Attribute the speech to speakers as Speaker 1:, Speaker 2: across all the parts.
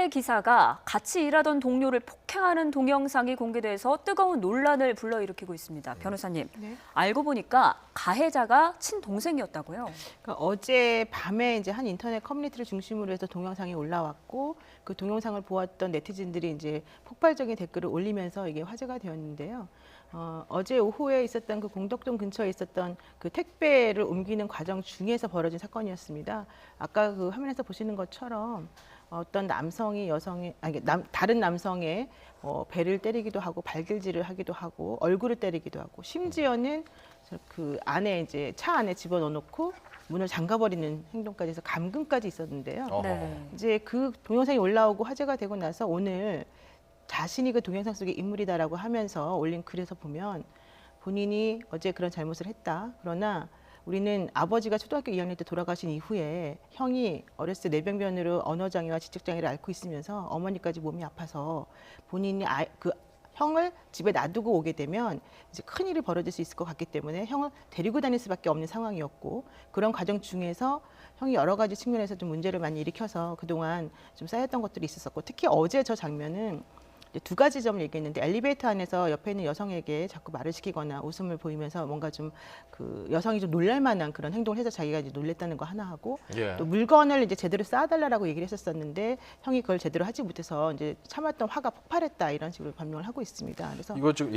Speaker 1: 어제 기사가 같이 일하던 동료를 폭행하는 동영상이 공개돼서 뜨거운 논란을 불러일으키고 있습니다. 변호사님,
Speaker 2: 네.
Speaker 1: 알고 보니까 가해자가 친동생이었다고요?
Speaker 2: 그러니까 어제 밤에 이제 한 인터넷 커뮤니티를 중심으로 해서 동영상이 올라왔고 그 동영상을 보았던 네티즌들이 이제 폭발적인 댓글을 올리면서 이게 화제가 되었는데요. 어제 오후에 있었던 그 공덕동 근처에 있었던 그 택배를 옮기는 과정 중에서 벌어진 사건이었습니다. 아까 그 화면에서 보시는 것처럼 어떤 남성이 다른 남성의 배를 때리기도 하고 발길질을 하기도 하고 얼굴을 때리기도 하고 심지어는 그 안에 이제 차 안에 집어넣어놓고 문을 잠가버리는 행동까지 해서 감금까지 있었는데요.
Speaker 1: 네.
Speaker 2: 이제 그 동영상이 올라오고 화제가 되고 나서 오늘 자신이 그 동영상 속의 인물이다라고 하면서 올린 글에서 보면 본인이 어제 그런 잘못을 했다. 그러나 우리는 아버지가 초등학교 2학년 때 돌아가신 이후에 형이 어렸을 때 뇌병변으로 언어장애와 지적장애를 앓고 있으면서 어머니까지 몸이 아파서 본인이 그 형을 집에 놔두고 오게 되면 이제 큰일이 벌어질 수 있을 것 같기 때문에 형을 데리고 다닐 수밖에 없는 상황이었고 그런 과정 중에서 형이 여러 가지 측면에서 좀 문제를 많이 일으켜서 그동안 좀 쌓였던 것들이 있었었고 특히 어제 저 장면은 두 가지 점을 얘기했는데 엘리베이터 안에서 옆에 있는 여성에게 자꾸 말을 시키거나 웃음을 보이면서 뭔가 좀 그 여성이 좀 놀랄 만한 그런 행동을 해서 자기가 이제 놀랬다는 거 하나 하고 또 물건을 이제 제대로 쌓아달라고 얘기를 했었었는데 형이 그걸 제대로 하지 못해서 이제 참았던 화가 폭발했다 이런 식으로 변명을 하고 있습니다. 그래서
Speaker 3: 이거 좀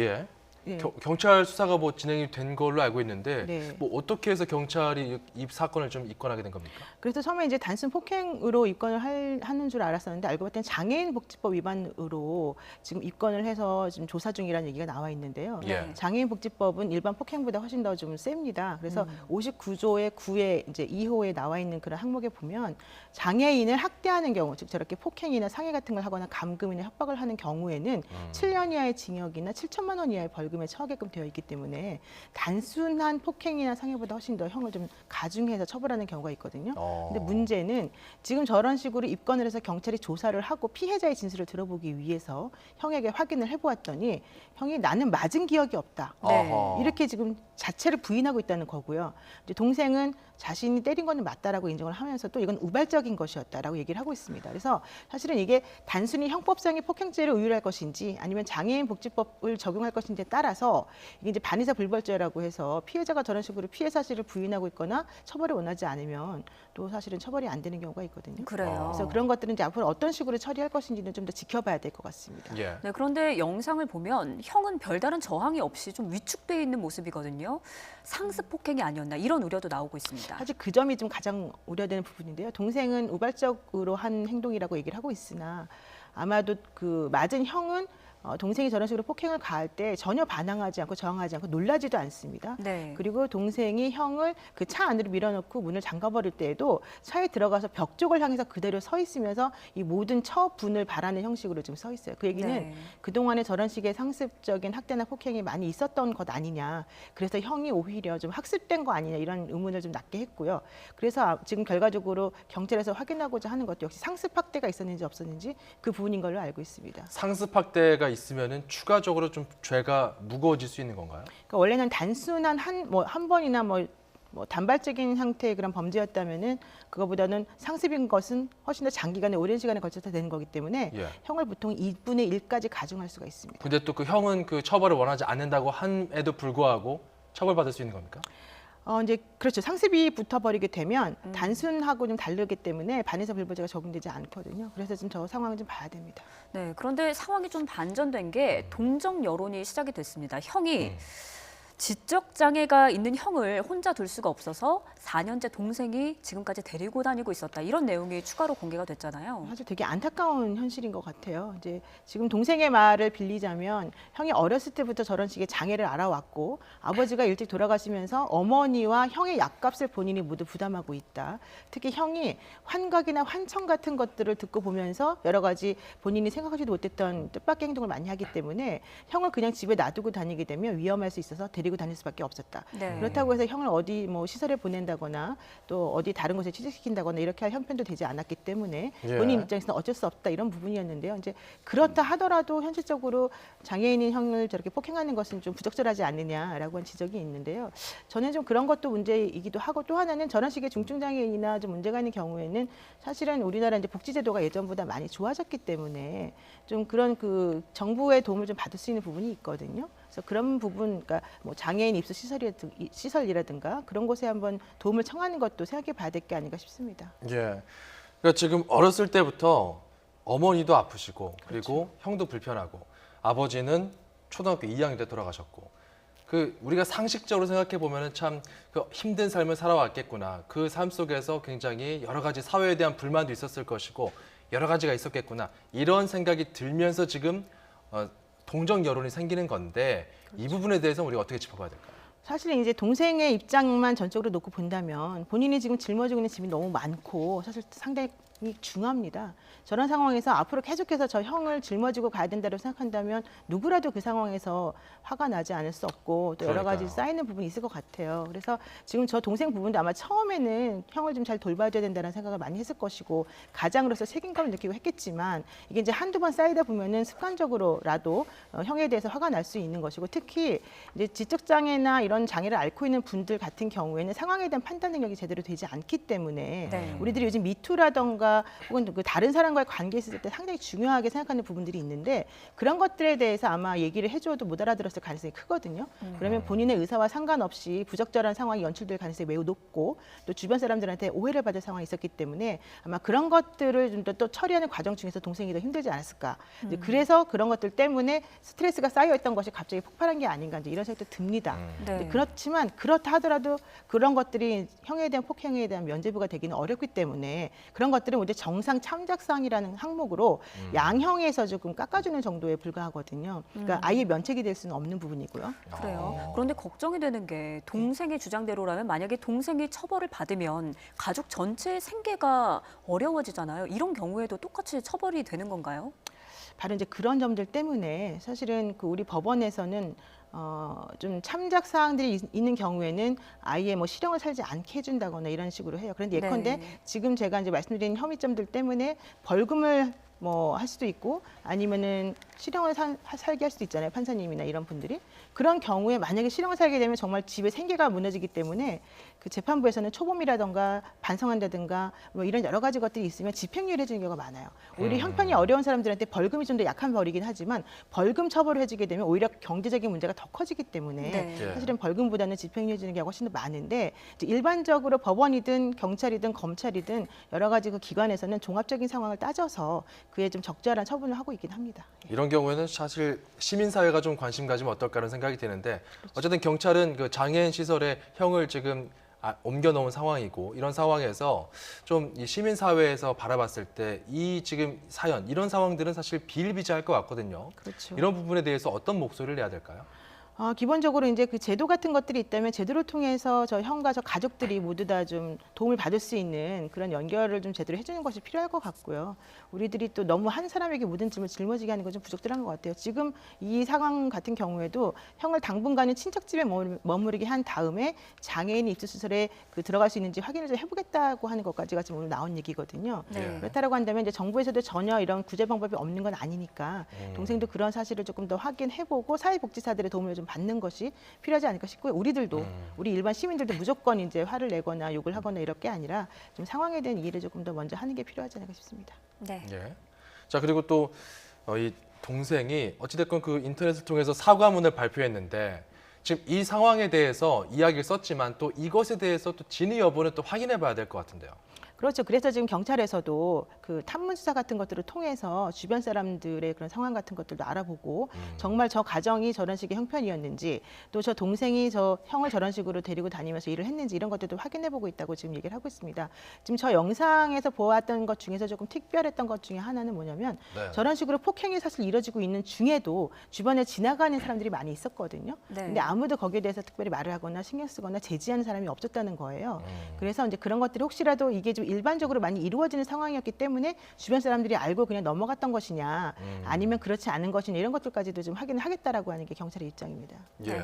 Speaker 3: 경찰 수사가 뭐 진행이 된 걸로 알고 있는데
Speaker 2: 네.
Speaker 3: 뭐 어떻게 해서 경찰이 이 사건을 좀 입건하게 된 겁니까?
Speaker 2: 그래서 처음에 이제 단순 폭행으로 입건을 하는 줄 알았었는데 알고 봤더니 장애인 복지법 위반으로 지금 입건을 해서 지금 조사 중이라는 얘기가 나와 있는데요.
Speaker 3: 예.
Speaker 2: 장애인 복지법은 일반 폭행보다 훨씬 더 좀 셉니다. 그래서 59조의 9에 이제 2호에 나와 있는 그런 항목에 보면 장애인을 학대하는 경우, 즉 저렇게 폭행이나 상해 같은 걸 하거나 감금이나 협박을 하는 경우에는 7년 이하의 징역이나 7천만 원 이하의 벌금에 처하게끔 되어 있기 때문에 단순한 폭행이나 상해보다 훨씬 더 형을 좀 가중해서 처벌하는 경우가 있거든요. 근데 문제는 지금 저런 식으로 입건을 해서 경찰이 조사를 하고 피해자의 진술을 들어보기 위해서 형에게 확인을 해보았더니 형이 나는 맞은 기억이 없다.
Speaker 1: 네.
Speaker 2: 이렇게 지금 자체를 부인하고 있다는 거고요. 이제 동생은 자신이 때린 거는 맞다라고 인정을 하면서도 이건 우발적인 것이었다라고 얘기를 하고 있습니다. 그래서 사실은 이게 단순히 형법상의 폭행죄를 의율할 것인지 아니면 장애인 복지법을 적용할 것인지에 따라서 이게 이제 반의사 불벌죄라고 해서 피해자가 저런 식으로 피해 사실을 부인하고 있거나 처벌을 원하지 않으면 또 사실은 처벌이 안 되는 경우가 있거든요.
Speaker 1: 그래요.
Speaker 2: 그래서 그런 것들은 이제 앞으로 어떤 식으로 처리할 것인지는 좀 더 지켜봐야 될 것 같습니다.
Speaker 3: 예.
Speaker 1: 네, 그런데 영상을 보면 형은 별다른 저항이 없이 좀 위축돼 있는 모습이거든요. 상습 폭행이 아니었나 이런 우려도 나오고 있습니다.
Speaker 2: 사실 그 점이 좀 가장 우려되는 부분인데요. 동생은 우발적으로 한 행동이라고 얘기를 하고 있으나 아마도 그 맞은 형은 동생이 저런 식으로 폭행을 가할 때 전혀 반항하지 않고 저항하지 않고 놀라지도 않습니다.
Speaker 1: 네.
Speaker 2: 그리고 동생이 형을 그 차 안으로 밀어넣고 문을 잠가버릴 때에도 차에 들어가서 벽 쪽을 향해서 그대로 서 있으면서 이 모든 처분을 바라는 형식으로 지금 서 있어요. 그 얘기는
Speaker 1: 네.
Speaker 2: 그동안에 저런 식의 상습적인 학대나 폭행이 많이 있었던 것 아니냐. 그래서 형이 오히려 좀 학습된 거 아니냐 이런 의문을 좀 낳게 했고요. 그래서 지금 결과적으로 경찰에서 확인하고자 하는 것도 역시 상습 학대가 있었는지 없었는지 그 부분인 걸로 알고 있습니다.
Speaker 3: 상습 학대가 있으면은 추가적으로 좀 죄가 무거워질 수 있는 건가요?
Speaker 2: 그러니까 원래는 단순한 한 번이나 단발적인 상태의 그런 범죄였다면은 그거보다는 상습인 것은 훨씬 더 장기간에 오랜 시간에 걸쳐서 되는 거기 때문에 형을 보통 2분의 1까지 가중할 수가 있습니다.
Speaker 3: 근데 또 그 형은 그 처벌을 원하지 않는다고 함에도 불구하고 처벌받을 수 있는 겁니까?
Speaker 2: 이제 그렇죠. 상습이 붙어버리게 되면 단순하고 좀 다르기 때문에 반의사 불벌죄가 적용되지 않거든요. 그래서 좀 저 상황을 좀 봐야 됩니다.
Speaker 1: 네, 그런데 상황이 좀 반전된 게 동정 여론이 시작이 됐습니다. 형이 지적 장애가 있는 형을 혼자 둘 수가 없어서 4년째 동생이 지금까지 데리고 다니고 있었다. 이런 내용이 추가로 공개가 됐잖아요.
Speaker 2: 사실 되게 안타까운 현실인 것 같아요. 이제 지금 동생의 말을 빌리자면 형이 어렸을 때부터 저런 식의 장애를 알아왔고 아버지가 일찍 돌아가시면서 어머니와 형의 약값을 본인이 모두 부담하고 있다. 특히 형이 환각이나 환청 같은 것들을 듣고 보면서 여러 가지 본인이 생각하지도 못했던 뜻밖의 행동을 많이 하기 때문에 형을 그냥 집에 놔두고 다니게 되면 위험할 수 있어서 데리고 다닐 수밖에 없었다.
Speaker 1: 네.
Speaker 2: 그렇다고 해서 형을 어디 뭐 시설에 보낸다거나 또 어디 다른 곳에 취직시킨다거나 이렇게 할 형편도 되지 않았기 때문에
Speaker 3: 예.
Speaker 2: 본인 입장에서는 어쩔 수 없다 이런 부분이었는데요. 이제 그렇다 하더라도 현실적으로 장애인인 형을 저렇게 폭행하는 것은 좀 부적절하지 않느냐라고 한 지적이 있는데요. 저는 좀 그런 것도 문제이기도 하고 또 하나는 저런 식의 중증 장애인이나 좀 문제가 있는 경우에는 사실은 우리나라 이제 복지제도가 예전보다 많이 좋아졌기 때문에 좀 그런 그 정부의 도움을 좀 받을 수 있는 부분이 있거든요. 그래서 그런 부분, 그러니까 뭐 장애인 입소 시설이라든가 그런 곳에 한번 도움을 청하는 것도 생각해 봐야 될 게 아닌가 싶습니다.
Speaker 3: 예. 그러니까 지금 어렸을 때부터 어머니도 아프시고 그리고 형도 불편하고 아버지는 초등학교 2학년 때 돌아가셨고 그 우리가 상식적으로 생각해 보면은 참 그 힘든 삶을 살아왔겠구나. 그 삶 속에서 굉장히 여러 가지 사회에 대한 불만도 있었을 것이고 여러 가지가 있었겠구나. 이런 생각이 들면서 지금 동정 여론이 생기는 건데 이 부분에 대해서 우리가 어떻게 짚어봐야 될까요?
Speaker 2: 사실은 이제 동생의 입장만 전적으로 놓고 본다면 본인이 지금 짊어지고 있는 짐이 너무 많고 사실 상당히 중합니다. 저런 상황에서 앞으로 계속해서 저 형을 짊어지고 가야 된다고 생각한다면 누구라도 그 상황에서 화가 나지 않을 수 없고 또 여러 가지
Speaker 3: 그러니까요.
Speaker 2: 쌓이는 부분이 있을 것 같아요. 그래서 지금 저 동생 부분도 아마 처음에는 형을 좀 잘 돌봐줘야 된다는 생각을 많이 했을 것이고 가장으로서 책임감을 느끼고 했겠지만 이게 이제 한두 번 쌓이다 보면은 습관적으로라도 형에 대해서 화가 날 수 있는 것이고 특히 이제 지적 장애나 이런 장애를 앓고 있는 분들 같은 경우에는 상황에 대한 판단 능력이 제대로 되지 않기 때문에
Speaker 1: 네.
Speaker 2: 우리들이 요즘 미투라던가 혹은 그 다른 사람과의 관계에 있을 때 상당히 중요하게 생각하는 부분들이 있는데 그런 것들에 대해서 아마 얘기를 해줘도 못 알아들었을 가능성이 크거든요. 그러면 본인의 의사와 상관없이 부적절한 상황이 연출될 가능성이 매우 높고 또 주변 사람들한테 오해를 받을 상황이 있었기 때문에 아마 그런 것들을 좀 더 처리하는 과정 중에서 동생이 더 힘들지 않았을까. 이제 그래서 그런 것들 때문에 스트레스가 쌓여있던 것이 갑자기 폭발한 게 아닌가 이제 이런 생각도 듭니다.
Speaker 1: 네.
Speaker 2: 그렇지만 그렇다 하더라도 그런 것들이 형에 대한 폭행에 대한 면죄부가 되기는 어렵기 때문에 그런 것들은 이제 정상 참작상이라는 항목으로 양형에서 조금 깎아주는 정도에 불과하거든요. 그러니까 아예 면책이 될 수는 없는 부분이고요.
Speaker 1: 그래요. 그런데 걱정이 되는 게 동생의 주장대로라면 만약에 동생이 처벌을 받으면 가족 전체의 생계가 어려워지잖아요. 이런 경우에도 똑같이 처벌이 되는 건가요?
Speaker 2: 바로 이제 그런 점들 때문에 사실은 그 우리 법원에서는 좀 참작 사항들이 있는 경우에는 아예 뭐 실형을 살지 않게 해준다거나 이런 식으로 해요. 그런데 예컨대
Speaker 1: 네.
Speaker 2: 지금 제가 이제 말씀드린 혐의점들 때문에 벌금을 뭐 할 수도 있고 아니면은 실형을 살게 할 수도 있잖아요. 판사님이나 이런 분들이. 그런 경우에 만약에 실형을 살게 되면 정말 집의 생계가 무너지기 때문에 그 재판부에서는 초범이라든가 반성한다든가 뭐 이런 여러 가지 것들이 있으면 집행유예를 해주는 경우가 많아요. 오히려 형편이 어려운 사람들한테 벌금이 좀 더 약한 벌이긴 하지만 벌금 처벌을 해주게 되면 오히려 경제적인 문제가 더 커지기 때문에
Speaker 1: 네.
Speaker 2: 사실은 벌금보다는 집행유예 해주는 경우가 훨씬 더 많은데 이제 일반적으로 법원이든 경찰이든 검찰이든 여러 가지 그 기관에서는 종합적인 상황을 따져서 그에 좀 적절한 처분을 하고 있긴 합니다.
Speaker 3: 이런 경우에는 사실 시민사회가 좀 관심 가지면 어떨까라는 생각이 드는데 어쨌든 경찰은 그 장애인 시설에 형을 지금 옮겨놓은 상황이고 이런 상황에서 좀 이 시민사회에서 바라봤을 때 이 지금 사연 이런 상황들은 사실 비일비재할 것 같거든요.
Speaker 2: 그렇죠.
Speaker 3: 이런 부분에 대해서 어떤 목소리를 내야 될까요?
Speaker 2: 기본적으로 이제 그 제도 같은 것들이 있다면 제도를 통해서 저 형과 저 가족들이 모두 다 좀 도움을 받을 수 있는 그런 연결을 좀 제대로 해주는 것이 필요할 것 같고요. 우리들이 또 너무 한 사람에게 모든 짐을 짊어지게 하는 건 좀 부적절한 것 같아요. 지금 이 상황 같은 경우에도 형을 당분간은 친척집에 머무르게 한 다음에 장애인이 입소시설에 그 들어갈 수 있는지 확인을 좀 해보겠다고 하는 것까지가 지금 오늘 나온 얘기거든요.
Speaker 1: 네.
Speaker 2: 그렇다고 한다면 이제 정부에서도 전혀 이런 구제 방법이 없는 건 아니니까 동생도 그런 사실을 조금 더 확인해보고 사회복지사들의 도움을 좀 받는 것이 필요하지 않을까 싶고요. 우리들도 우리 일반 시민들도 무조건 이제 화를 내거나 욕을 하거나 이럴 게 아니라 좀 상황에 대한 이해를 조금 더 먼저 하는 게 필요하지 않을까 싶습니다.
Speaker 1: 네.
Speaker 3: 예. 자 그리고 또 이 동생이 어찌됐건 그 인터넷을 통해서 사과문을 발표했는데 지금 이 상황에 대해서 이야기를 썼지만 또 이것에 대해서 또 진위 여부는 또 확인해봐야 될 것 같은데요.
Speaker 2: 그렇죠. 그래서 지금 경찰에서도 그 탐문 수사 같은 것들을 통해서 주변 사람들의 그런 상황 같은 것들도 알아보고 정말 저 가정이 저런 식의 형편이었는지 또 저 동생이 저 형을 저런 식으로 데리고 다니면서 일을 했는지 이런 것들도 확인해보고 있다고 지금 얘기를 하고 있습니다. 지금 저 영상에서 보았던 것 중에서 조금 특별했던 것 중에 하나는 뭐냐면
Speaker 3: 네.
Speaker 2: 저런 식으로 폭행이 사실 이루어지고 있는 중에도 주변에 지나가는 사람들이 많이 있었거든요.
Speaker 1: 네.
Speaker 2: 근데 아무도 거기에 대해서 특별히 말을 하거나 신경 쓰거나 제지하는 사람이 없었다는 거예요. 그래서 이제 그런 것들이 혹시라도 이게 좀 일반적으로 많이 이루어지는 상황이었기 때문에 주변 사람들이 알고 그냥 넘어갔던 것이냐 아니면 그렇지 않은 것이냐 이런 것들까지도 좀 확인을 하겠다라고 하는 게 경찰의 입장입니다.
Speaker 3: 예.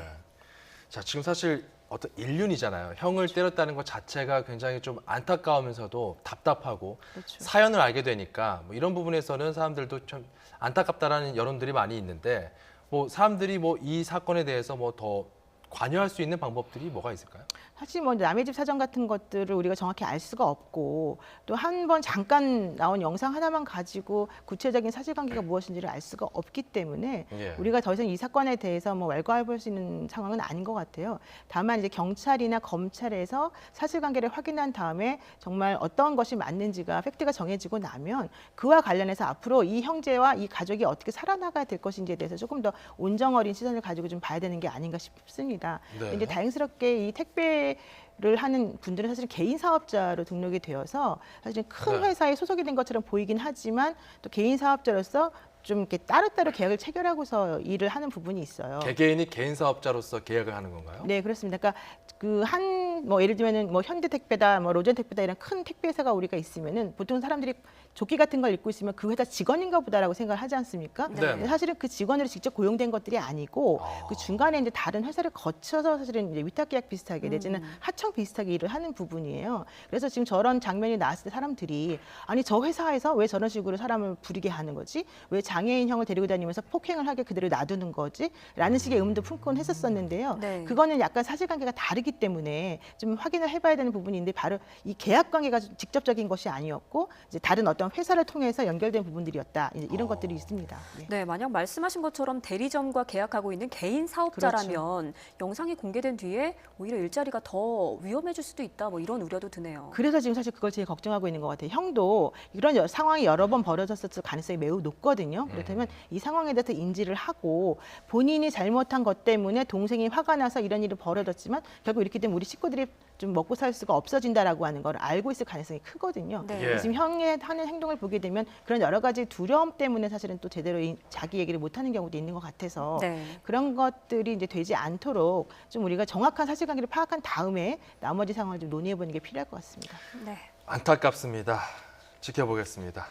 Speaker 3: 자, 지금 사실 어떤 인륜이잖아요. 형을 때렸다는 것 자체가 굉장히 좀 안타까우면서도 답답하고
Speaker 2: 그렇죠.
Speaker 3: 사연을 알게 되니까 뭐 이런 부분에서는 사람들도 좀 안타깝다라는 여론들이 많이 있는데 뭐 사람들이 뭐 이 사건에 대해서 뭐 더 관여할 수 있는 방법들이 뭐가 있을까요?
Speaker 2: 사실 뭐 남의 집 사정 같은 것들을 우리가 정확히 알 수가 없고 또 한 번 잠깐 나온 영상 하나만 가지고 구체적인 사실관계가 무엇인지를 알 수가 없기 때문에
Speaker 3: 예.
Speaker 2: 우리가 더 이상 이 사건에 대해서 뭐 왈가왈부할 수 있는 상황은 아닌 것 같아요. 다만 이제 경찰이나 검찰에서 사실관계를 확인한 다음에 정말 어떤 것이 맞는지가 팩트가 정해지고 나면 그와 관련해서 앞으로 이 형제와 이 가족이 어떻게 살아나가야 될 것인지에 대해서 조금 더 온정어린 시선을 가지고 좀 봐야 되는 게 아닌가 싶습니다.
Speaker 3: 네.
Speaker 2: 이제 다행스럽게 이 택배를 하는 분들은 사실 개인 사업자로 등록이 되어서 사실은 큰
Speaker 3: 네.
Speaker 2: 회사에 소속이 된 것처럼 보이긴 하지만 또 개인 사업자로서 좀 이렇게 따로따로 계약을 체결하고서 일을 하는 부분이 있어요.
Speaker 3: 개개인이 개인 사업자로서 계약을 하는 건가요?
Speaker 2: 네, 그렇습니다. 그러니까 그 한 뭐 예를 들면은 뭐 현대택배다, 뭐 로젠택배다 이런 큰 택배 회사가 우리가 있으면은 보통 사람들이 조끼 같은 걸 입고 있으면 그 회사 직원인가 보다라고 생각을 하지 않습니까?
Speaker 3: 네.
Speaker 2: 근데 사실은 그 직원으로 직접 고용된 것들이 아니고 그 중간에 이제 다른 회사를 거쳐서 사실은 이제 위탁계약 비슷하게 내지는 하청 비슷하게 일을 하는 부분이에요. 그래서 지금 저런 장면이 나왔을 때 사람들이 아니 저 회사에서 왜 저런 식으로 사람을 부리게 하는 거지? 왜 장애인 형을 데리고 다니면서 폭행을 하게 그대로 놔두는 거지? 라는 식의 의문도 품곤 했었었는데요.
Speaker 1: 네.
Speaker 2: 그거는 약간 사실관계가 다르기 때문에 좀 확인을 해봐야 되는 부분인데 바로 이 계약 관계가 직접적인 것이 아니었고 이제 다른 어떤 회사를 통해서 연결된 부분들이었다. 이제 이런 것들이 있습니다. 네.
Speaker 1: 네, 만약 말씀하신 것처럼 대리점과 계약하고 있는 개인 사업자라면 영상이 공개된 뒤에 오히려 일자리가 더 위험해질 수도 있다. 뭐 이런 우려도 드네요.
Speaker 2: 그래서 지금 사실 그걸 제일 걱정하고 있는 것 같아요. 형도 이런 상황이 여러 번 벌어졌을 가능성이 매우 높거든요. 그렇다면 이 상황에 대해서 인지를 하고 본인이 잘못한 것 때문에 동생이 화가 나서 이런 일이 벌어졌지만 결국 이렇게 되면 우리 식구들이 좀 먹고 살 수가 없어진다라고 하는 걸 알고 있을 가능성이 크거든요.
Speaker 1: 네.
Speaker 3: 예.
Speaker 2: 지금 형의 하는 행동을 보게 되면 그런 여러 가지 두려움 때문에 사실은 또 제대로 자기 얘기를 못하는 경우도 있는 것 같아서
Speaker 1: 네.
Speaker 2: 그런 것들이 이제 되지 않도록 좀 우리가 정확한 사실관계를 파악한 다음에 나머지 상황을 좀 논의해보는 게 필요할 것 같습니다.
Speaker 1: 네.
Speaker 3: 안타깝습니다. 지켜보겠습니다.